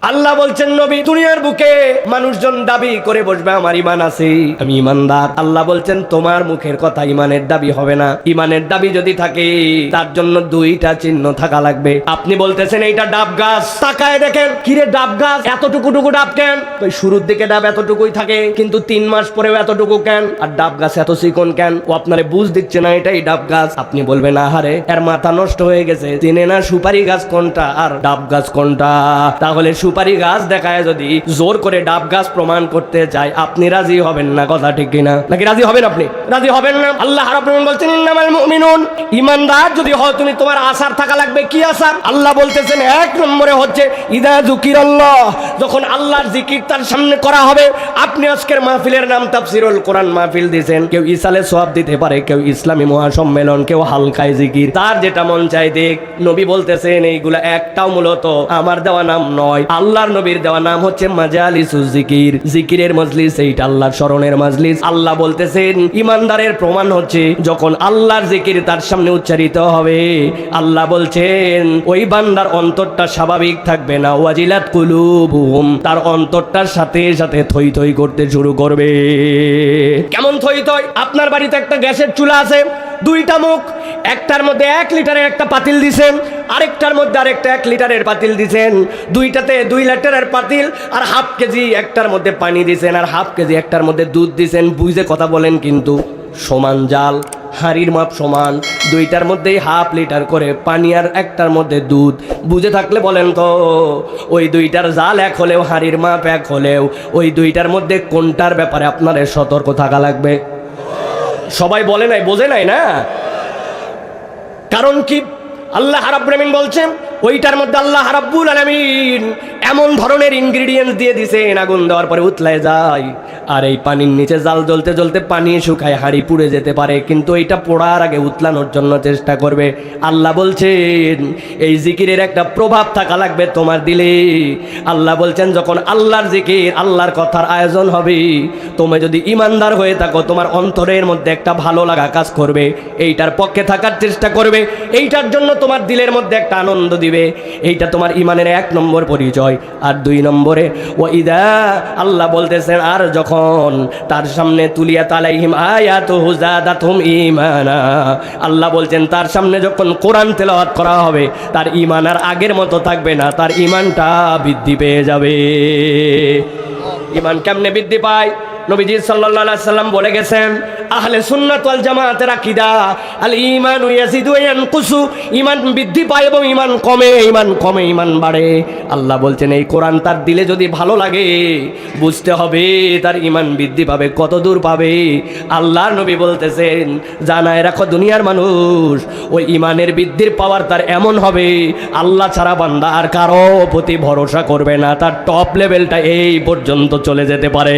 আল্লাহ বলছেন নবী দুনিয়ার বুকে মানুষজন দাবি করে বসবে আমার ঈমান আছে, আমি ঈমানদার। আল্লাহ বলছেন তোমার মুখের কথা ঈমানের দাবি হবে না। ঈমানের দাবি যদি থাকে তার জন্য দুইটা চিহ্ন থাকা লাগবে। আপনি বলতেছেন এইটা ডাব গাছ, তাকায় দেখেন কিরে ডাব গাছ এতটুকু ডাব কেন? ওই শুরুর দিকে ডাব এতটুকুই থাকে, কিন্তু 3 মাস পরেও এতটুকু কেন? আর ডাব গাছ এত চিকন কেন? ও আপনারে বুঝ দিচ্ছে না এটাই ডাব গাছ। আপনি বলবেন আহারে এর মাথা নষ্ট হয়ে গেছে, চিনে না সুপারি গাছ কোনটা আর ডাব গাছ কোনটা। তাহলে সুপারি গাছ দেখায় যদি জোর করে ডাব গাছ প্রমাণ করতে চায়, আপনি রাজি হবেন না? কথা ঠিক কিনা? নাকি রাজি হবেন? আপনি রাজি হবেন না। আল্লাহ রাব্বুল আলামিন বলছেন ইন্নামাল মুমিনুন, ঈমানদার যদি হয় তুমি তোমার আসার থাকা লাগবে। কি আসার? আল্লাহ বলতেছেন 1 নম্বরে হচ্ছে ইদা যুকিরাল্লাহ, যখন আল্লাহর জিকির তার সামনে করা হবে। আপনি আজকের মাহফিলের নাম তাফসীরুল কোরআন মাহফিল দিবেন, কেউ ইসালে সওয়াব দিতে পারে, কেউ ইসলামী মহাসম্মেলন, কেউ হালকায় জিকির, তার যেটা মন চায় দেখ। নবী বলতেছেন এইগুলা একটাও মূলত আমার দেওয়া নাম নয়, আল্লাহর নবীর দেওয়া নাম হচ্ছে মাজালিসুজ জিকির, জিকিরের মজলিস, এইটা আল্লাহর স্মরণের মজলিস। আল্লাহ বলতেছেন ঈমানদারের প্রমাণ হচ্ছে যখন আল্লাহর জিকির তার সামনে উচ্চারিত হবে, আল্লাহ বলছেন ওই বান্দার অন্তরটা স্বাভাবিক থাকবে না, ওয়াজিলাত কুলুবুহুম, তার অন্তরটার সাথে সাথে থই থই করতে শুরু করবে। কেমন থই থই? আপনার বাড়িতে একটা গ্যাসের চুলা আছে, 2টা মুখ, একটার মধ্যে 1 লিটারের একটা পাতিল দিছেন, আরেকটার মধ্যে আরেকটা 1 লিটারের পাতিল দিছেন, 2টাতে 2 লিটারের পাতিল আর হাফ কেজি একটার মধ্যে পানি দিছেন, আর হাফ কেজি একটার মধ্যে দুধ দিছেন। বুঝে কথা বলেন কিন্তু, সমান জাল, হাড়ির মাপ সমান, 2টার মধ্যেই হাফ লিটার করে পানি আর একটার মধ্যে দুধ। বুঝে থাকলে বলেন তো, ওই 2টার জাল 1 হলেও হাড়ির মাপ 1 হলেও ওই 2টার মধ্যে কোনটার ব্যাপারে আপনাদের সতর্ক থাকা লাগবে? সবাই বলে নাই, বোঝে নাই না? কারণ কি? আল্লাহ রাব্বুল আলামিন বলছেন ওইটার মধ্যে আল্লাহ রাব্বুল আলামিন এমন ধরনের ইনগ্রেডিয়েন্টস দিয়ে দিছেন, আগুন দেওয়ার পরে উতলায় যায়, আর এই পানির নিচে জাল জ্বলতে জ্বলতে পানি শুকায়, হাঁড়ি পুড়ে যেতে পারে, কিন্তু এটা পোড়ার আগে উতলানোর জন্য চেষ্টা করবে। আল্লাহ বলছেন এই জিকিরের একটা প্রভাব থাকা লাগবে তোমার দিলে। আল্লাহ বলছেন যখন আল্লাহর জিকির, আল্লাহর কথার আয়োজন হবে, তুমি যদি ঈমানদার হয়ে থাকো, তোমার অন্তরের মধ্যে একটা ভালো লাগা কাজ করবে, এইটার পক্ষে থাকার চেষ্টা করবে, এইটার জন্য তোমার দিলের মধ্যে একটা আনন্দ দিবে। এইটা তোমার ঈমানের 1 নম্বর পরিচয়। আর 2 নম্বরে ওয়াইদা, আল্লাহ বলতেছেন আর যখন তার সামনে তুলিয়াত আলাইহিম আয়াতুহু যাদাতুহুম ঈমানা, আল্লাহ বলছেন তার সামনে যখন কোরআন তেলাওয়াত করা হবে, তার ঈমান আর আগের মতো থাকবে না, তার ঈমানটা বৃদ্ধি পেয়ে যাবে। ঈমান কেমনে বৃদ্ধি পায়? নবীজি সাল্লাল্লাহু আলাইহি সাল্লাম বলে গেছেন আহলে সুন্নাত ওয়াল জামাতের আকীদা আল ঈমানু ইয়াজিদু ওয়া ইয়ানকুসু, ঈমান বৃদ্ধি পায় এবং ঈমান কমে, ঈমান কমে, ঈমান বাড়ে। আল্লাহ বলছেন এই কোরআন তার দিলে যদি ভালো লাগে, বুঝতে হবে তার ঈমান বৃদ্ধি পাবে। কত দূর পাবে? আল্লাহর নবী বলতেছেন জানায় রাখো দুনিয়ার মানুষ, ওই ঈমানের বৃদ্ধির পাওয়ার তার এমন হবে আল্লাহ ছাড়া বান্দা আর কারো প্রতি ভরসা করবে না, তার টপ লেভেলটা এই পর্যন্ত চলে যেতে পারে।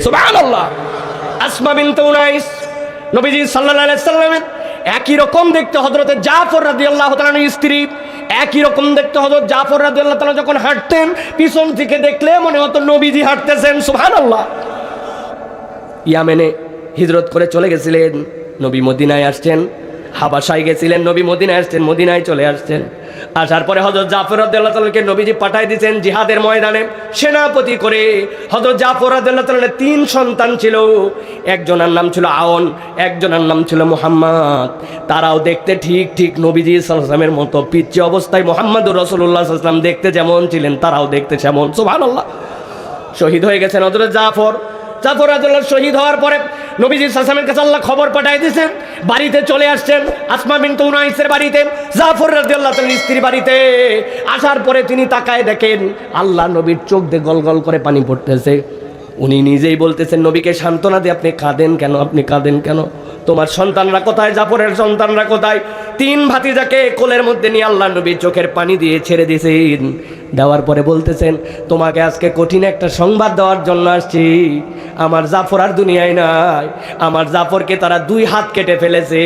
সুবহানাল্লাহ। আসমা বিনতে উনাইস, নবীজি সাল্লাল্লাহু আলাইহি সাল্লামের একই রকম দেখতে হযরতে জাফর রাদিয়াল্লাহু তাআলার স্ত্রী, একই রকম দেখতে হযরত জাফর রাদিয়াল্লাহু তাআলা যখন হাঁটতেন, পিছন থেকে দেখলে মনে হতো নবীজি হাঁটতেছেন। সুবহানাল্লাহ। ইয়ামেনে হিজরত করে চলে গেছিলেন, নবী মদিনায় আসছেন, হাবাসায় গেছিলেন, নবী মদিনায় আসছেন, মদিনায় চলে আসছেন। আসার পরে হযরত জাফর রাদিয়াল্লাহু তাআলাকে নবীজি পাঠায় দিয়েছেন জিহাদের ময়দানে সেনাপতি করে। হযরত জাফর রাদিয়াল্লাহু তাআলার 3 সন্তান ছিল, একজনের নাম ছিল আওন, একজনের নাম ছিল মুহাম্মদ। তারাও দেখতে ঠিক ঠিক নবীজি সাল্লাল্লাহু আলাইহি ওয়াসাল্লামের মতো, পিচ্চি অবস্থায় মুহাম্মদুর রাসূলুল্লাহ সাল্লাল্লাহু আলাইহি ওয়াসাল্লাম দেখতে যেমন ছিলেন, তারাও দেখতে সেমন। সুবহানাল্লাহ। শহীদ হয়ে গেছেন হযরত জাফর। জাফর রাদিয়াল্লাহু শহীদ হওয়ার পরে নবীজি সাল্লাল্লাহু আলাইহি ওয়াসাল্লামের কাছে আল্লাহ খবর পাঠিয়ে দিয়েছেন, বাড়িতে চলে আসছেন আসমা বিনতে উনাইসের বাড়িতে, জাফর রাদিয়াল্লাহু তাআলার স্ত্রী বাড়িতে। আসার পরে তিনি তাকায় দেখেন আল্লাহ নবীর চোখ দিয়ে গল গল করে পানি পড়তেছে। উনি নিজেই বলতেছেন নবীকে সান্ত্বনা দিয়ে, আপনি কাঁদেন কেন, আপনি কাঁদেন কেন? তোমার সন্তানরা কোথায়? জাফরের সন্তানরা কোথায়? 3 ভাতিজাকে কোলের মধ্যে নিয়ে আল্লাহ নবী চোখের পানি দিয়ে ছেড়ে দিয়েছেন। দেওয়ার পরে বলতেছেন তোমাকে আজকে কঠিন একটা সংবাদ দেওয়ার জন্য আসছি, আমার জাফর আর দুনিয়ায় নাই, আমার জাফরকে তারা 2 হাত কেটে ফেলেছে,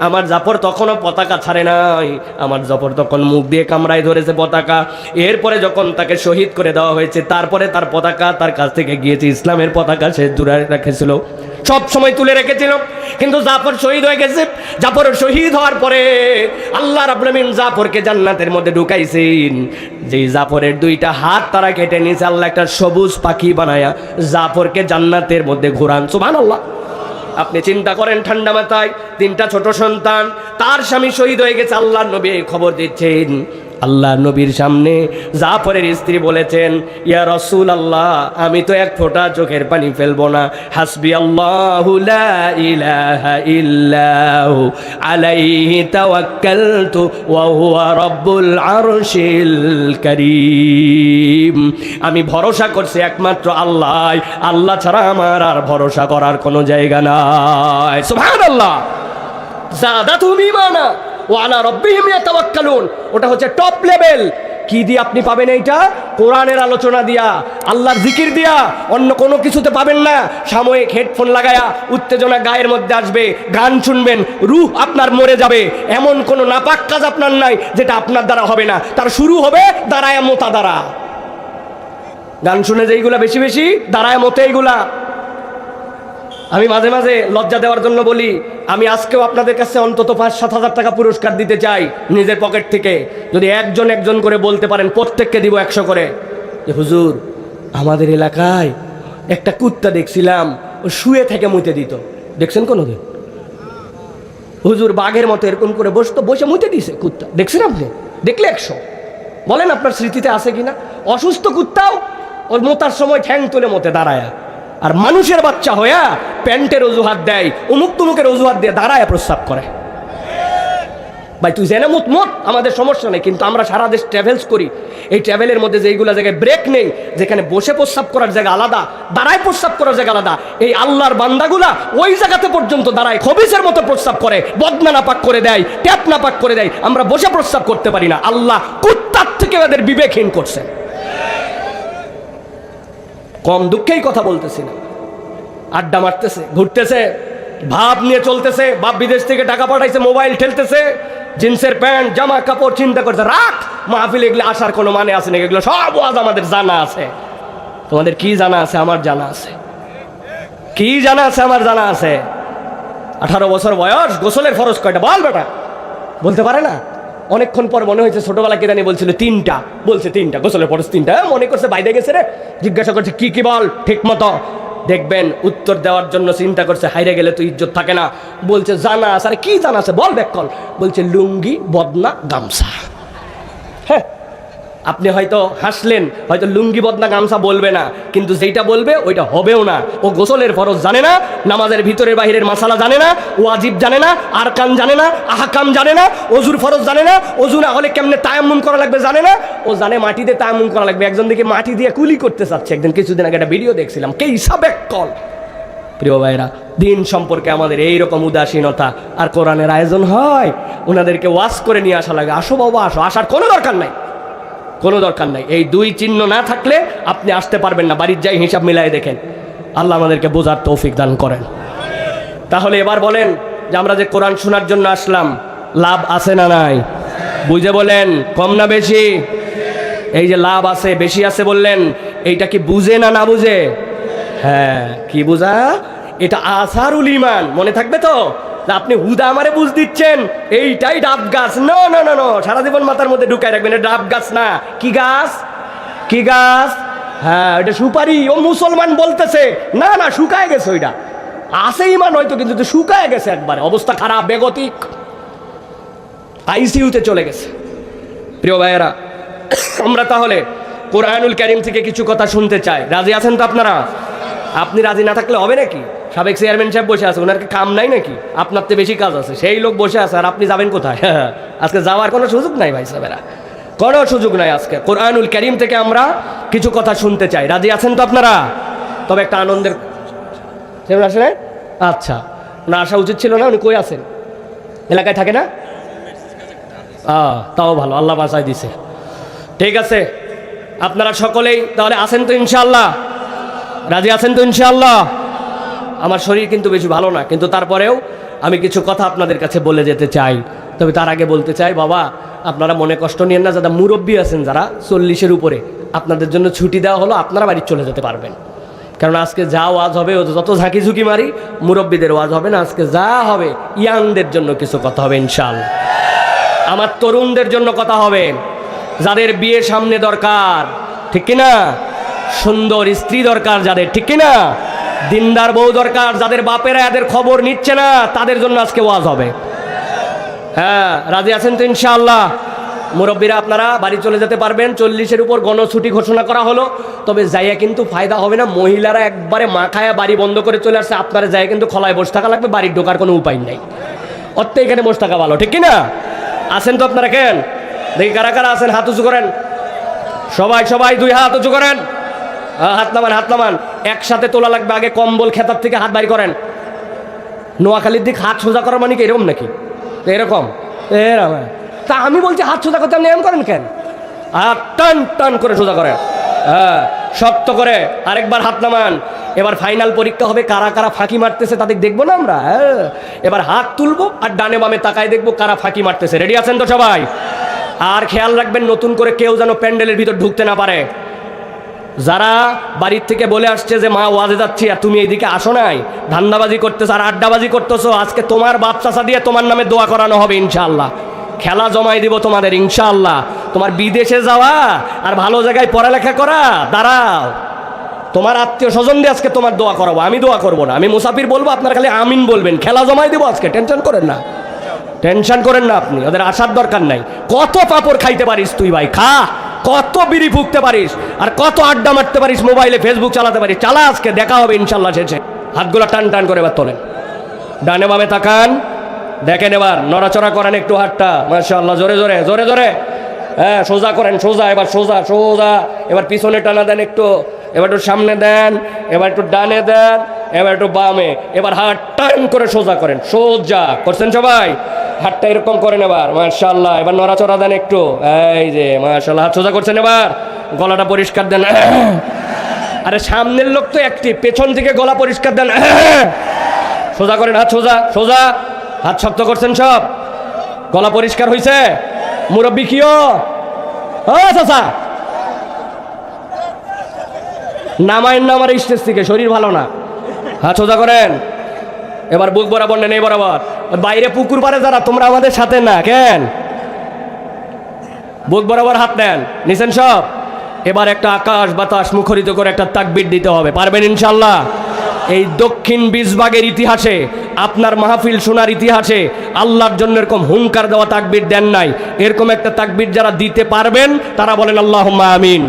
আমার জাফর তখনও পতাকা ছাড়ে নাই, আমার জাফর তখন মুখ দিয়ে কামড়ায় ধরেছে পতাকা। এরপরে যখন তাকে শহীদ করে দেওয়া হয়েছে, তারপরে তার পতাকা তার কাছ থেকে গিয়েছে, ইসলামের পতাকা সে দূরে রেখেছিল। সব সময় তুলে রেখেছিল। কিন্তু জাফর শহীদ হয়ে গেছে। জাফর শহীদ হওয়ার পরে আল্লাহ রাব্বুল আমিন জাফরকে জান্নাতের মধ্যে ঢুকাইছেন। যেই জাফরের দুইটা হাত তারা কেটে নিয়েছে, আল্লাহ একটা সবুজ পাখি বানায়া জাফরকে জান্নাতের মধ্যে ঘোরান। সুবহানাল্লাহ। আপনি চিন্তা করেন, ঠান্ডা মাথায় 3টা ছোট সন্তান, তার স্বামী শহীদ হয়ে গেছে, আল্লাহর নবী এই খবর দিচ্ছেন। আল্লাহ নবীর সামনে জাফরের স্ত্রী বলেছেন, ইয়া রাসূলুল্লাহ, আমি তো এক ফোঁটা চোখের পানি ফেলবো না। হাসবি আল্লাহু লা ইলাহা ইল্লাহু আলাইহি তাওয়াক্কালতু ওয়া হুয়া রাব্বুল আরশিল কারীম। আমি ভরসা করছি একমাত্র আল্লাহ, আল্লাহ ছাড়া আমার আর ভরসা করার কোনো জায়গা নাই। সুবহানাল্লাহ। যাদাতুহুম ঈমানা ওয়া আলা রাব্বিহিম ইয়াতাওয়াক্কালুন। ওটা হচ্ছে টপ লেভেল। কি দিয়ে আপনি পাবেন এইটা? কোরআনের আলোচনা দিয়া, আল্লাহর জিকির দিয়া, অন্য কোনো কিছুতে পাবেন না। সাময়িক হেডফোন লাগায়া উত্তেজনা গায়ের মধ্যে আসবে, গান শুনবেন, রূহ আপনার মরে যাবে। এমন কোনো নাপাক কাজ আপনার নাই যেটা আপনার দ্বারা হবে না। তার শুরু হবে দাঁড়ায় মোতা দ্বারা। গান শুনে যেইগুলা বেশি বেশি দাঁড়ায় মতে, এইগুলা আমি মাঝে মাঝে লজ্জা দেওয়ার জন্য বলি, আমি আজকেও আপনাদের কাছে অন্তত 5-7 হাজার টাকা পুরস্কার দিতে চাই নিজের পকেট থেকে। যদি একজন একজন করে বলতে পারেন, প্রত্যেককে দিব 100 করে, যে হুজুর আমাদের এলাকায় একটা কুত্তা দেখছিলাম, ও শুয়ে থেকে মুতে দিত। দেখছেন কোনোদিন? হুজুর বাঘের মতো এরকম করে বসতো, বসে মুতে দিছে কুত্তা। দেখছেন আপনি? দেখলে 100। বলেন আপনার স্মৃতিতে আছে কিনা? অসুস্থ কুত্তাও ওর মোতার সময় ঠ্যাং তুলে মতে দাঁড়ায়। আর মানুষের বাচ্চা হইয়া প্যান্টের অজুহাত দেয়, অমুক তুমুকের অজুহাত দিয়ে দাঁড়ায় প্রস্রাব করে। ভাই তুই জেনে মুত মুত, আমাদের সমস্যা নেই। কিন্তু আমরা সারা দেশ ট্রাভেলস করি, এই ট্রাভেলের মধ্যে যেইগুলো জায়গায় ব্রেক নেই, যেখানে বসে প্রস্রাব করার জায়গা আলাদা, দাঁড়ায় প্রস্রাব করার জায়গা আলাদা, এই আল্লাহর বান্দাগুলা ওই জায়গাতে পর্যন্ত দাঁড়ায় খবিসের মতো প্রস্রাব করে, বদনা নাপাক করে দেয়, ট্যাপ নাপাক করে দেয়। আমরা বসে প্রস্রাব করতে পারি না। আল্লাহ কুত্তার থেকে আমাদের বিবেকহীন করছে। কম দুঃখেই কথা বলতেছি না। আড্ডা মারতেছে, ঘুরতেছে, ভাব নিয়ে চলতেছে, বাপ বিদেশ থেকে টাকা পাঠাইছে, মোবাইল ঠেলতেছে, জিন্সের প্যান্ট জামা কাপড় চিন্তা করছে, রাখ মাহফিল, এগুলো আসার কোনো মানে আছে না? এগুলো সব ওয়াজ আমাদের জানা আছে। তোমাদের কি জানা আছে? আমার জানা আছে। কি জানা আছে? আমার জানা আছে। 18 বছর বয়স, গোসলের ফরজ কয়টা বল বেটা? বলতে পারে না। অনেকক্ষণ পর মনে হয়েছে, ছোটবেলা কেদানি বলছিল 3টা, বলছে 3টা, গোসলের ফরজ 3টা। মনে করছে বাইরে গেছে রে, জিজ্ঞাসা করছে কি কি বল ঠিক মতো। দেখবেন উত্তর দেওয়ার জন্য চিন্তা করছে, হাইরে গেলে তো ইজ্জত থাকে না। বলছে জানা আছে। আরে কি জানা আছে বল ব্যাক কল। বলছে লুঙ্গি, বদনা, গামছা। হ্যাঁ, আপনি হয়তো হাসলেন, হয়তো লুঙ্গি বদনা গামছা বলবে না, কিন্তু যেটা বলবে ওইটা হবেও না। ও গোসলের ফরজ জানে না, নামাজের ভিতরের বাহিরের মাসালা জানে না, ওয়াজিব জানে না, আরকান জানে না, আহকাম জানে না, অজুর ফরজ জানে না, অজু না হলে কেমনে তায়াম্মুম করা লাগবে জানে না। ও জানে মাটিতে তায়াম্মুম করা লাগবে। একজন দিকে মাটি দিয়ে কুলি করতে চাচ্ছে, একদিন কিছুদিন আগে একটা ভিডিও দেখছিলাম, কে হিসাবে কল। প্রিয় ভাইরা, দিন সম্পর্কে আমাদের এইরকম উদাসীনতা। আর কোরআনের আয়োজন হয়, ওনাদেরকে ওয়াজ করে নিয়ে আসা লাগে। আসো বাবা আসো, আসার কোনো দরকার নাই, কোনো দরকার নাই। এই 2 চিহ্ন না থাকলে আপনি আসতে পারবেন না। বাড়ির যাই হিসাব মিলাই দেখেন। আল্লাহ আমাদেরকে বোঝার তৌফিক দান করেন। তাহলে এবার বলেন যে আমরা যে কোরআন শোনার জন্য আসলাম, লাভ আছে না নাই? বুঝে বলেন, কম না বেশি? এই যে লাভ আছে, বেশি আছে বললেন, এইটা কি বুঝে না না বুঝে? হ্যাঁ, কি বুঝা? এটা আসারুল ঈমান। মনে থাকবে তো? আপনি হুদা আমারে বুঝ দিচ্ছেন এইটাই ডাব গাছ। নো নো নো নো, সারা জীবন মাথার মধ্যে ঢুকাই রাখবেন, এটা ডাব গাছ না। কি গাছ? কি গাছ? হ্যাঁ, এটা সুপারি। ও মুসলমান বলতেছে না না, শুকায় গেছে। ওইটা আছে ইমান হয়তো, কিন্তু শুকায় গেছে একবারে, অবস্থা খারাপ, বেগতিক, আইসিইউতে চলে গেছে। প্রিয় ভাইয়েরা, আমরা তাহলে কোরআনুল কারীম থেকে কিছু কথা শুনতে চাই। রাজি আছেন তো আপনারা? আপনি রাজি না থাকলে হবে নাকি? সাবেক চেয়ারম্যান সাহেব বসে আছে, ওনার কি কাম নাই নাকি? আপনার তো বেশি কাজ আছে। সেই লোক বসে আছে, আর আপনি যাবেন কোথায়? আজকে যাওয়ার কোনো সুযোগ নাই ভাই সাহেবেরা, কোনো সুযোগ নাই। আজকে কোরআনুল কারীম থেকে আমরা কিছু কথা শুনতে চাই। রাজি আছেন তো আপনারা? তবে একটা আনন্দের আসলে, আচ্ছা, না আসা উচিত ছিল না। উনি কই আছেন? এলাকায় থাকে না? তাও ভালো, আল্লাহ বাঁচাই দিছে। ঠিক আছে, আপনারা সকলেই তাহলে আছেন তো ইনশাআল্লাহ? রাজি আছেন তো ইনশাআল্লাহ? আমার শরীর কিন্তু বেশি ভালো না, কিন্তু তারপরেও আমি কিছু কথা আপনাদের কাছে বলে যেতে চাই। তবে তার আগে বলতে চাই, বাবা আপনারা মনে কষ্ট নিয়েন না, যারা মুরব্বী আছেন, যারা 40-এর উপরে, আপনাদের জন্য ছুটি দেওয়া হলো, আপনারা বাড়ি চলে যেতে পারবেন। কারণ আজকে যা ওয়াজ হবে ও যত ঝাঁকি ঝুঁকি মারি, মুরব্বীদের ওয়াজ হবে না। আজকে যা হবে ইয়াংদের জন্য কিছু কথা হবে ইনশাআল্লাহ। আমার তরুণদের জন্য কথা হবে, যাদের বিয়ে সামনে দরকার, ঠিক কিনা? সুন্দর স্ত্রী দরকার যাদের, ঠিক কিনা? দিনদার বউ দরকার, যাদের বাপেরা এদের খবর নিচ্ছে না, তাদের জন্য আজকে ওয়াজ হবে। হ্যাঁ, রাজি আছেন তো ইনশাআল্লাহ? মুরব্বীরা আপনারা বাড়ি চলে যেতে পারবেন। 40-এর উপর গণছুটি ঘোষণা করা হলো, তবে যাইয়া কিন্তু ফায়দা হবে না। মহিলারা একবারে মাখায়া বাড়ি বন্ধ করে চলে আসছে, আপনারা যাই কিন্তু খলায় বসে থাকা লাগবে, বাড়ির ঢোকার কোনো উপায় নেই। অর্থ এখানে বসে থাকা ভালো, ঠিক কিনা? আছেন তো আপনারা? কেন দেখি কারা কারা আছেন, হাত উঁচু করেন। সবাই সবাই 2 হাত উঁচু করেন। হাত নামান, হাত নামান। একসাথে তোলা লাগবে। আগে কম্বল খেতার থেকে হাত বাইর করেন। নোয়াখালীর দিক হাত সোজা করার মানে কি এরকম নাকি? এরকম এরকম। তা আমি বলছি হাত সোজা করতে আপনি এরকম করেন কেন? হাত টান টান করে সোজা করেন। হ্যাঁ, শক্ত করে। আরেকবার হাত নামান। এবার ফাইনাল পরীক্ষা হবে, কারা কারা ফাঁকি মারতেছে তাদের দেখবো না আমরা। হ্যাঁ, এবার হাত তুলবো আর ডানে বামে তাকায় দেখবো কারা ফাঁকি মারতেছে। রেডি আছেন তো সবাই? আর খেয়াল রাখবেন নতুন করে কেউ যেন প্যান্ডেলের ভিতর ঢুকতে না পারে। যারা বাড়ির থেকে বলে আসছে যে মা ওয়াজে যাচ্ছি আর তুমি এইদিকে আসো নাই, ধান্দাবাজি করতেছো আর আড্ডাবাজি করতেছো, আজকে তোমার বাপ চাচা দিয়ে তোমার নামে দোয়া করানো হবে ইনশাআল্লাহ। খেলা জমাই দিব তোমাদের ইনশাআল্লাহ। তোমার বিদেশে যাওয়া আর ভালো জায়গায় পড়ালেখা করা, দাঁড়াও, তোমার আত্মীয় স্বজন দিয়ে আজকে তোমার দোয়া করাবো। আমি দোয়া করবো না, আমি মুসাফির বলবো, আপনারা খালি আমিন বলবেন। খেলা জমাই দিব আজকে, টেনশন করেন না, টেনশন করেন না আপনি। ওদের আসার দরকার নাই। কত পাপড় খাইতে পারিস তুই ভাই, খা। কত বিড়ি ফুঁকতে পারিস আর কত আড্ডা মারতে পারিস, মোবাইলে ফেসবুক চালাতে পারিস, চালা। আজকে দেখা হবে ইনশাল্লাহ শেষে। হাতগুলো টান টান করে এবার তোলেন, ডানে বামে তাকান, দেখেন। এবার নড়াচড়া করেন একটু হাতটা, মাশাআল্লাহ, জোরে জোরে জোরে জোরে। হ্যাঁ, সোজা করেন, সোজা। এবার সোজা সোজা। এবার পিছনে টানা দেন একটু, এবার একটু সামনে দেন, এবার একটু ডানে দেন, এবার একটু বামে। এবার হাত টান করে সোজা করেন, সোজা করছেন সবাই? হাতটা এরকম করেন এবার, মাশাআল্লাহ। এবার নড়াচড়া দেন একটু, এই যে মাশাআল্লাহ, হাত সোজা করছেন। এবার গলাটা পরিষ্কার দেন। আরে সামনের লোক তো অ্যাক্টিভ, পেছন থেকে গলা পরিষ্কার দেন। সোজা করেন, হাত সোজা সোজা। হাত শক্ত করছেন সব, গলা পরিষ্কার হয়েছে। মুরব্বী কিও চাচা নামাইন না আমার স্টেজ থেকে, শরীর ভালো না। হাত সোজা করেন। এবার বুক বরাবর নেন, এই বরাবর। বাইরে পুকুর পারে যারা, তোমরা আমাদের সাথে না কেন? বুক বরাবর হাত নেন, নিছেন সব। এবার একটা আকাশ বাতাস মুখরিত করে একটা তাকবীর দিতে হবে। পারবেন ইনশাল্লাহ? এই দক্ষিণ 20 ভাগের ইতিহাসে, আপনার মাহফিল শোনার ইতিহাসে আল্লাহর জন্য এরকম হুঙ্কার দেওয়া তাকবীর দেন নাই। এরকম একটা তাকবীর যারা দিতে পারবেন তারা বলেন আল্লাহুম্মা আমিন,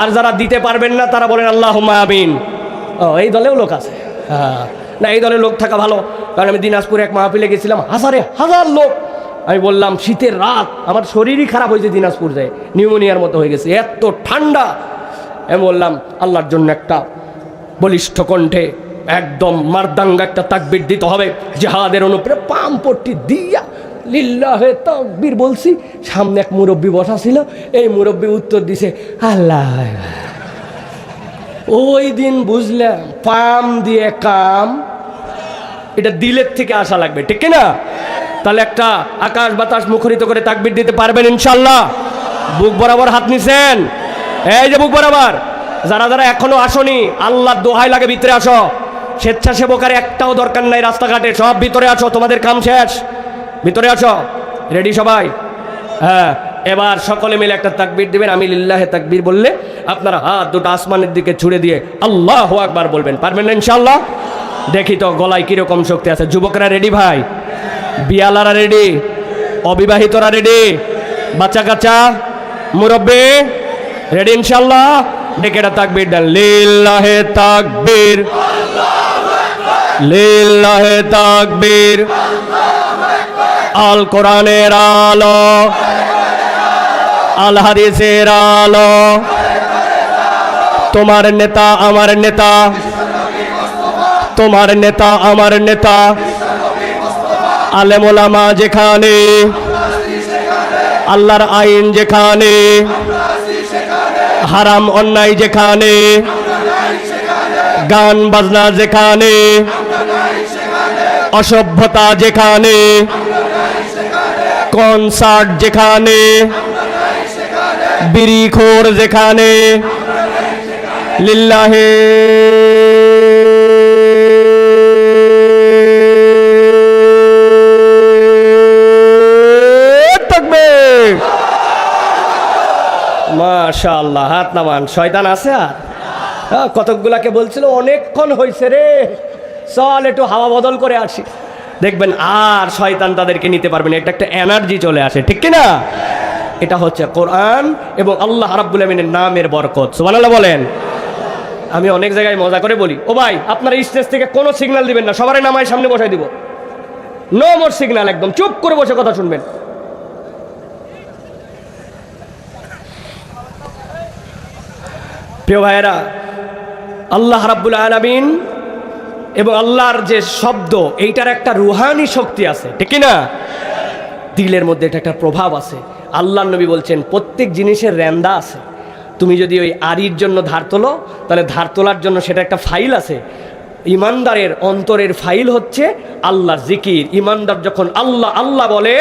আর যারা দিতে পারবেন না তারা বলেন আল্লাহুম্মা আমিন। ও, এই দলেও লোক আছে? হ্যাঁ, না, এই দলের লোক থাকা ভালো। কারণ আমি দিনাজপুরে এক মাহফিলে গেছিলাম, হাজার লোক। আমি বললাম শীতের রাত, আমার শরীরই খারাপ হয়েছে, দিনাজপুর যায় নিউমোনিয়ার মতো হয়ে গেছে, এত ঠান্ডা। আমি বললাম আল্লাহর জন্য একটা বলিষ্ঠ কণ্ঠে একদম মারদাঙ্গা একটা তাকবীর দিতে হবে। জিহাদের অনুপ্রে পাম পট্টি দিয়া লিল্লাহে তাকবীর বলছি। সামনে এক মুরব্বী বসা ছিল, এই মুরব্বী উত্তর দিছে আল্লাহ। ওই দিন বুঝলাম পাম দিয়ে কাম, এটা দিলের থেকে আসা লাগবে, ঠিক না? তাহলে একটা আকাশ বাতাস মুখরিত করে তাকবীর দিতে পারবেন ইনশাল্লাহ? বুক বরাবর হাত নিছেন, এই যে বুক বরাবর। যারা যারা এখনো আসনি, আল্লাহর দোহাই লাগে ভিতরে আসো। স্বেচ্ছাসেবকের একটাও দরকার নাই রাস্তাঘাটে, সব ভিতরে আসো, তোমাদের কাম শেষ। ভিতরে আসো, রেডি সবাই? হ্যাঁ, এবার সকলে মিলে একটা তাকবীর দিবেন। আমি লিল্লাহে তাকবীর বললে আপনারা হাত দুটো আসমানের দিকে ছুড়ে দিয়ে আল্লাহু আকবার বলবেন। পারবেন না ইনশাআল্লাহ? দেখি তো গলায় কিরকম শক্তি আছে। যুবকরা রেডি ভাই? বিয়ালারা রেডি? অবিবাহিতরা রেডি? বাচ্চা কাচ্চা, মুরব্বী রেডি ইনশাআল্লাহ? ডেকে একটা তাকবীর দেন, লিল্লাহে তাকবীর, লিল্লাহে তাকবীর। আল কোরআনের আলো, আল হাদিসের আলো, তোমার নেতা আমার নেতা, তোমার নেতা আমার নেতা। আলেম ওলামা যেখানে, আল্লাহর আইন যেখানে, হারাম অন্যায় যেখানে, গান বাজনা যেখানে, অসভ্যতা যেখানে, কনসার্ট যেখানে, বিড়িখোর যেখানে, লিল্লাহি তাকবীর। মাশাআল্লাহ, হাত নামান। শয়তান আছে আর? কতকগুলাকে বলছিল অনেকক্ষণ হয়েছে রে, চল একটু হাওয়া বদল করে আসি। দেখবেন আর শয়তান তাদেরকে নিতে পারবে না। এটা একটা এনার্জি চলে আসে, ঠিক কি না? এটা হচ্ছে কোরআন এবং আল্লাহ রাব্বুল আমিনের নামের বরকত। সুবহানাল্লাহ বলেন। আমি অনেক জায়গায় মজা করে বলি, ও ভাই আপনারা স্টেজ থেকে কোনো সিগন্যাল দিবেন না, সবারই নামায় সামনে বসাই দিব। নো মোর সিগন্যাল, একদম চুপ করে বসে কথা শুনবেন। প্রিয় ভাইয়েরা, আল্লাহ রাব্বুল আলামিন এবং আল্লাহর যে শব্দ, এইটার একটা রুহানি শক্তি আছে, ঠিক কি না? দিলের মধ্যে এটা একটা প্রভাব আছে। আল্লাহর নবী বলছেন প্রত্যেক জিনিসের রেন্দা আছে। তুমি যদি ওই আরির জন্য ধার তোলো, তাহলে ধার তোলার জন্য সেটা একটা ফাইল আছে। ইমানদারের অন্তরের ফাইল হচ্ছে আল্লাহর জিকির। ইমানদার যখন আল্লাহ আল্লাহ বলে,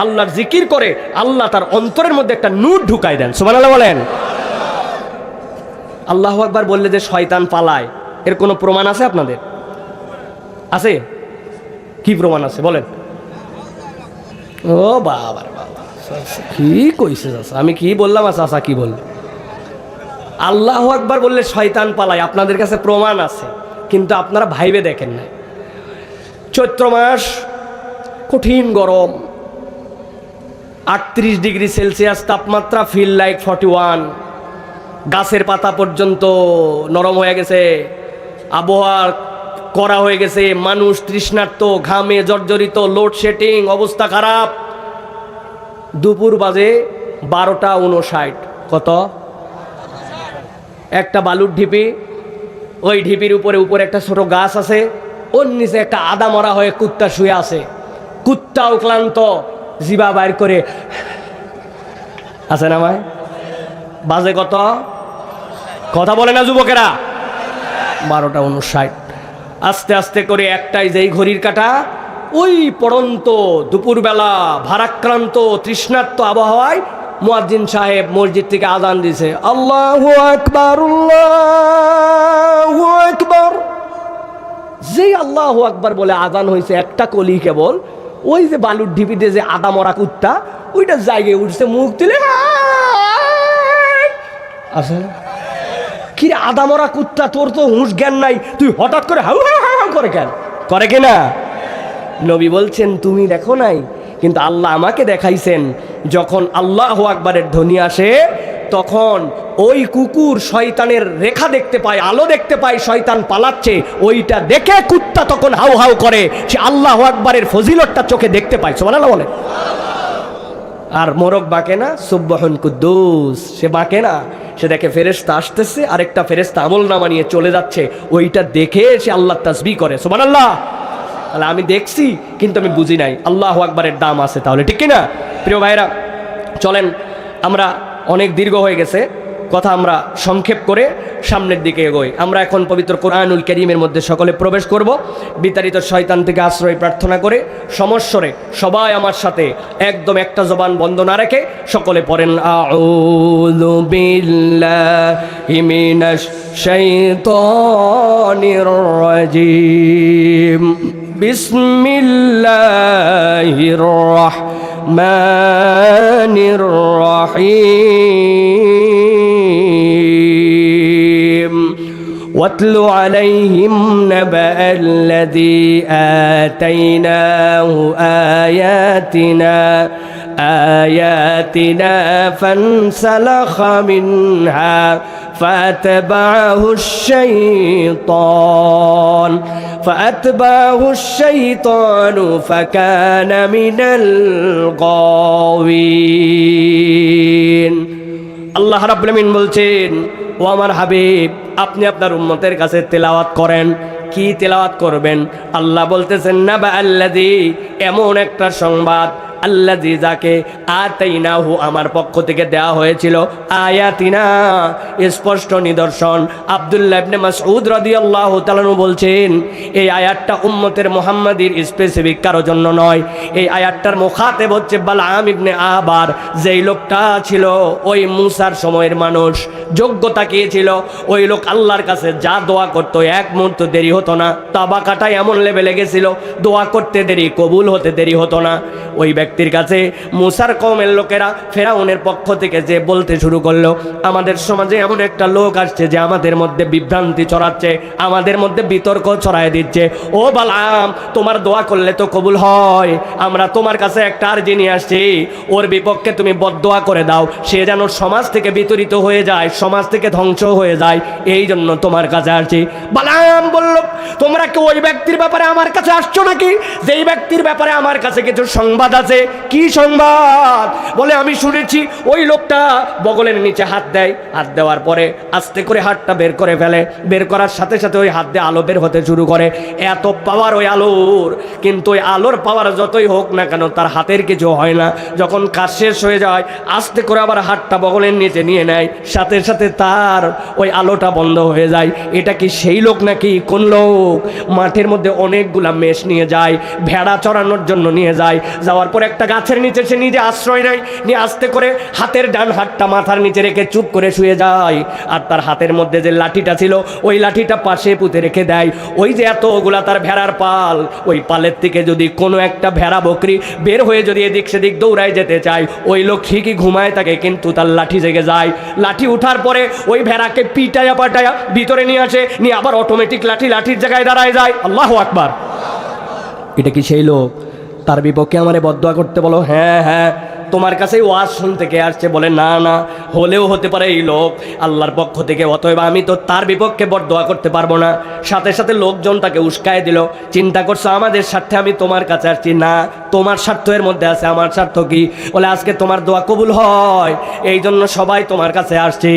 আল্লাহর জিকির করে, আল্লাহ তার অন্তরের মধ্যে একটা নূর ঢুকাই দেন। সুবহানাল্লাহ বলেন। আল্লাহু আকবার বললে যে শয়তান পালায়, এর কোনো প্রমাণ আছে আপনাদের? আছে? কি প্রমাণ আছে বলেন? ও বাবা বাবা, কি কইছে চাচা? আমি কি বললাম আর চাচা কি বলল? আল্লাহু আকবার বললে শয়তান পালায়, আপনাদের কাছে প্রমাণ আছে, কিন্তু আপনারা ভাইবে দেখেন না। চৈত্র মাস, কঠিন গরম, 38 ডিগ্রি সেলসিয়াস তাপমাত্রা, ফিল লাইক 41। গাছের পাতা পর্যন্ত নরম হয়ে গেছে, আবহাওয়া করা হয়ে গেছে, মানুষ তৃষ্ণার্ত, ঘামে জর্জরিত, লোডশেডিং, অবস্থা খারাপ। দুপুর বাজে 12:59। কত? একটা বালুর ঢিপি, ওই ঢিপির উপরে একটা ছোট গাছ আছে, ওর নিচে একটা আদা মরা হয়ে কুত্তা শুয়ে আছে। কুত্তাও ক্লান্ত, জিবা বাইর করে আছে না ভাই? বাজে কত? কথা বলে না যুবকেরা? 12:59। আস্তে আস্তে করে একটাই যেই ঘড়ির কাঁটা, ওই পড়ন্ত দুপুরবেলা ভারাক্রান্ত তৃষ্ণার্ত আবহাওয়ায় মুয়াজ্জিন সাহেব মসজিদ থেকে আযান দিছে, আল্লাহু আকবার, আল্লাহু আকবার। যেই আল্লাহু আকবার বলে আযান হয়েছে, একটা কলি কেবল ওই যে বালুর ঢিপিতে যে আদা মরা কুত্তা, ওইটা জায়গায় উঠছে, মুখ তুলে আছে। কি রে আদা মরা কুত্তা, তোর তো হুঁশ জ্ঞান নাই, তুই হঠাৎ করে হাউ হাউ হাউ করে কেন? করে কিনা? নবী বলছেন তুমি দেখো নাই, কিন্তু আল্লাহ আমাকে দেখাইছেন। যখন আল্লাহু আকবারের ধ্বনি আসে, তখন ওই কুকুর শয়তানের রেখা দেখতে পায়, আলো দেখতে পায়, শয়তান পালাচ্ছে, ওইটা দেখে কুত্তা তখন হাউ হাউ করে। সে আল্লাহু আকবারের ফজিলতটা চোখে দেখতে পায়। সুবহানাল্লাহ বলে। আর মোরগ বাঁকে না, সুবহান কুদ্দুস, সে বাঁকে না, সে দেখে ফেরেশতা আসতেছে, আরেকটা ফেরেশতা আমলনামা নিয়ে চলে যাচ্ছে, ওইটা দেখে সে আল্লাহ তাসবিহ করে। সুবহানাল্লাহ। তাহলে আমি দেখছি কিন্তু আমি বুঝি নাই, আল্লাহু আকবারের দাম আছে তাহলে, ঠিক কিনা? প্রিয় ভাইরা, চলেন আমরা, অনেক দীর্ঘ হয়ে গেছে কথা, আমরা সংক্ষেপ করে সামনের দিকে এগোই। আমরা এখন পবিত্র কোরআনুল কারীমের মধ্যে সকলে প্রবেশ করব। বিতাড়িত শয়তান থেকে আশ্রয় প্রার্থনা করে সমস্বরে সবাই আমার সাথে একদম একটা জবান বন্ধ না রেখে সকলে পড়েন, আউযু বিল্লাহি মিনাশ শাইতানির রাজীম, বিসমিল্লাহির রাহমানির রাহিম। واتل عليهم نبأ الذي آتيناه آياتنا فانسلخ منها فأتبعه الشيطان فكان من الغاوين। আল্লাহ রাব্বুল আমিন বলছেন, ও আমার হাবিব, আপনি আপনার উম্মতের কাছে তেলাওয়াত করেন। কি তেলাওয়াত করবেন? আল্লাহ বলতেছেন, নাবা আল্লাযী, এমন একটা সংবাদ, আল্লাযী যাকে আতাইনাহু আমার পক্ষ থেকে দেওয়া হয়েছিল আয়াতিনা স্পষ্ট নিদর্শন। আব্দুল্লাহ ইবনে মাসউদ রাদিয়াল্লাহু তাআলা বলছেন এই আয়াতটা উম্মতের মুহাম্মাদির স্পেসিফিক কারো জন্য নয়। এই আয়াতটার মুখাতেব হচ্ছে বালআম ইবনে আবার, যেই লোকটা ছিল ওই মুসার সময়ের মানুষ, যোগ্যতা কি ছিল, ওই লোক আল্লাহর কাছে যা দোয়া করতো এক মুহূর্ত দেরি হতো না। তাবাকাটা এমন লেভেলে গেছিল, দোয়া করতে দেরি, কবুল হতে দেরি হতো না। ওই ব্যক্তির কাছে মুসার কওমের লোকেরা ফেরাউনের পক্ষ থেকে যে বলতে শুরু করলো, আমাদের সমাজে এমন একটা লোক আসছে যে আমাদের মধ্যে বিভ্রান্তি ছড়াচ্ছে, আমাদের মধ্যে বিতর্ক ছড়ায় দিচ্ছে। ও বালআম, তোমার দোয়া করলে তো কবুল হয়, আমরা তোমার কাছে একটা আরজি নিয়ে আসছি, ওর বিপক্ষে তুমি বদদোয়া করে দাও, সে যেন সমাজ থেকে বিতরিত হয়ে যায়, সমাজ থেকে ধ্বংস হয়ে যায়, এই জন্য তোমার কাছে আসছি। বালআম বলল, তোমরা কি ওই ব্যক্তির ব্যাপারে আমার কাছে আসছো নাকি যেই ব্যক্তির ব্যাপারে আমার কাছে কিছু সংবাদ আছে? কি সংবাদ? বলে আমি শুনেছি ওই লোকটা বগলের নিচে হাত দেয়, হাত দেওয়ার পরে আস্তে করে হাতটা বের করে ফেলে, বের করার সাথে সাথে ওই হাত দিয়ে আলো বের হতে শুরু করে। এত পাওয়ার ওই আলোর, কিন্তু ওই আলোর পাওয়ার যতই হোক না কেন তার হাতের কিছু হয় না। যখন কাজ শেষ হয়ে যায় আস্তে করে আবার হাতটা বগলের নিচে নিয়ে নেয়, সাথে সাথে তার ওই আলোটা বন্ধ হয়ে যায়। এটা কি সেই লোক নাকি? কোন লোক? মাঠের মধ্যে অনেকগুলা মেষ নিয়ে যায়, ভেড়া চড়ানোর জন্য নিয়ে যায়, যাওয়ার পর একটা গাছের নিচে সে নিজে আশ্রয় নেয়, নিয়ে আস্তে করে হাতের ডান হাতটা মাথার নিচে রেখে চুপ করে শুয়ে যায়। আর তার হাতের মধ্যে যে লাঠিটা ছিল ওই লাঠিটা পাশে পুঁতে রেখে দেয়। ওই যে এতগুলা তার ভেড়ার পাল, ওই পালের থেকে যদি কোনো একটা ভেড়া বকরি বের হয়ে যদি এদিক সেদিক দৌড়ায় যেতে চায়, ওই লোক ঠিকই ঘুমায় থাকে কিন্তু তার লাঠি জেগে যায়। লাঠি উঠার পরে ওই ভেড়াকে পিটায়া পাটায়া ভিতরে নিয়ে আসে, নিয়ে আবার অটোমেটিক লাঠির জায়গায় দাঁড়ায় যায়। আল্লাহু আকবার। এটা কি সেই লোক? তার বিপক্ষে আমারে বদদোয়া করতে বলো? হ্যাঁ হ্যাঁ। তোমার কাছে ওয়াজ শুনতে কে আসছে? বলে না না, হলেও হতে পারে এই লোক আল্লাহর পক্ষ থেকে, অতএব আমি তো তার বিপক্ষে বদদোয়া করতে পারবো না। সাথে সাথে লোকজন তাকে উস্কায় দিল। চিন্তা করছো আমাদের স্বার্থে আমি তোমার কাছে আসছি? না, তোমার স্বার্থের মধ্যে আছে, আমার স্বার্থ কি? বলে আজকে তোমার দোয়া কবুল হয় এই জন্য সবাই তোমার কাছে আসছে।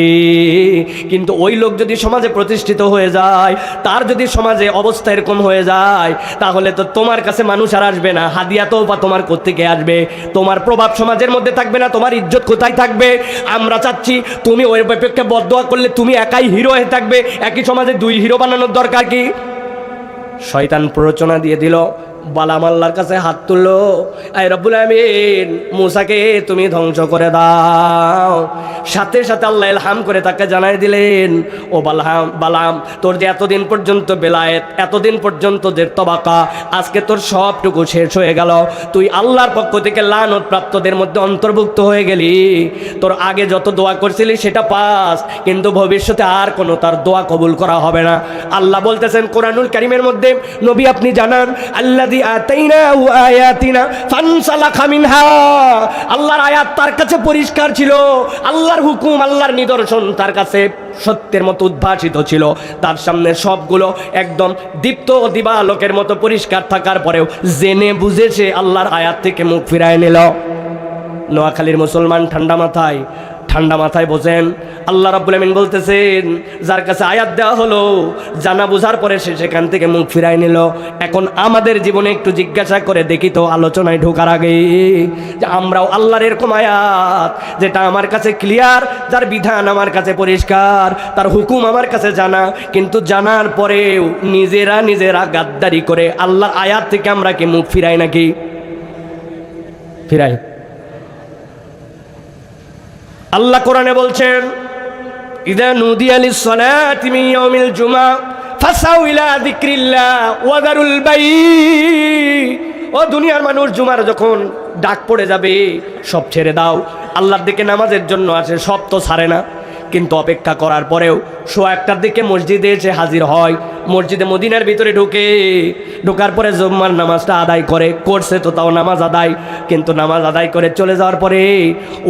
কিন্তু ওই লোক যদি সমাজে প্রতিষ্ঠিত হয়ে যায়, তার যদি সমাজে অবস্থা এরকম হয়ে যায়, তাহলে তো তোমার কাছে মানুষ আর আসবে না, হাদিয়া তো বা তোমার কোত্থেকে আসবে, তোমার প্রভাব সমাজের মধ্যে থাকবে না, তোমার ইজ্জত কোথায় থাকবে? আমরা চাচ্ছি তুমি ওই বিপক্ষে বদদোয়া করলে তুমি একাই হিরো হয়ে থাকবে, একই সমাজে দুই হিরো বানানোর দরকার কি? শয়তান প্ররোচনা দিয়ে দিল। বালাম আল্লাহর কাছে হাত তুললো, আয় রব্বুল আমিন, মুসাকে তুমি ধ্বংস করে দাও। সাথে সাথে আল্লাহ ইলহাম করে তাকে জানাই দিলেন, ও বালাম, তোর যে এতদিন পর্যন্ত বেলায়েত, এতদিন পর্যন্ত যে তবাকা, আজকে তোর সবটুকু শেষ হয়ে গেল। তুই আল্লাহর পক্ষ থেকে লানত প্রাপ্তদের মধ্যে অন্তর্ভুক্ত হয়ে গেলি। তোর আগে যত দোয়া করছিলি সেটা পাস, কিন্তু ভবিষ্যতে আর কোনো তার দোয়া কবুল করা হবে না। আল্লাহ বলতেছেন কোরআনুল কারীমের মধ্যে, নবী আপনি জানান, আল্লাহ আল্লাহর আয়াত তার কাছে পরিষ্কার ছিল, আল্লাহর হুকুম, আল্লাহর নিদর্শন তার কাছে সত্যের মতো উদ্ভাসিত ছিল। তার সামনে সবগুলো একদম দীপ্ত দিবালোকের মতো পরিষ্কার থাকার পরেও জেনে বুঝে সে আল্লাহর আয়াত থেকে মুখ ফিরায় নিল। নোয়াখালীর মুসলমান ঠান্ডা মাথায় বোঝেন, আল্লাহ রাব্বুল আমিন বলতেছেন, যার কাছে আয়াত দেওয়া হলো, জানা বুঝার পরে সে সেখান থেকে মুখ ফিরাই নিল। এখন আমাদের জীবনে একটু জিজ্ঞাসা করে দেখি তো, আলোচনায় ঢোকার আগে, যে আমরাও আল্লাহর এরকম আয়াত যেটা আমার কাছে ক্লিয়ার, যার বিধান আমার কাছে পরিষ্কার, তার হুকুম আমার কাছে জানা, কিন্তু জানার পরেও নিজেরা গাদ্দারি করে আল্লাহর আয়াত থেকে আমরা কি মুখ ফিরাই নাকি? ফিরাই। আল্লাহ কোরআনে বলছেন, ইযা নুদিয়া লিস-সালাতি মিন ইয়াউমিল জুমআ ফাসাউ ইলা যিকরিল্লাহ ওয়া যারুল বাই। ও দুনিয়ার মানুষ, জুমার যখন ডাক পড়ে যাবে সব ছেড়ে দাও। আল্লাহর দিকে নামাজের জন্য আসে, সব তো ছাড়ে না, কিন্তু অপেক্ষা করার পরেও 1:00টার দিকে মসজিদে এসে হাজির হয়। মসজিদে মদিনার ভিতরে ঢোকার পরে জুম্মার নামাজটা আদায় করছে তো তাও নামাজ আদায়, কিন্তু নামাজ আদায় করে চলে যাওয়ার পরে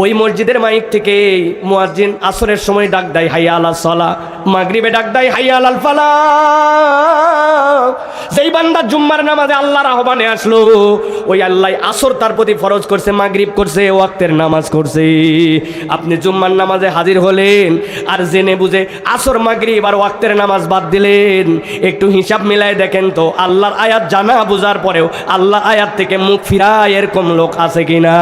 ওই মসজিদের মাইক থেকে মুয়াজ্জিন আসরের সময় ডাক দেয় হাইয়া আলাস সালাহ, মাগরিবে ডাক দেয় হাইয়া আলাল ফালাহ। যেই বান্দা জুম্মার নামাজে আল্লাহর আহ্বানে আসলো, ওই আল্লাহ আসর তার প্রতি ফরজ করছে, মাগরিব করছে, ওয়াক্তের নামাজ করছে। আপনি জুম্মার নামাজে হাজির হলেন আর জেনে বুঝে আসর মাগরিব আর ওয়াক্তের নামাজ বাদ দিলেন, একটু হিসাব মিলায় দেখেন তো আল্লাহর আয়াত জানা বুঝার পরেও আল্লাহ আয়াত থেকে মুখ ফিরায় এরকম লোক আছে কিনা?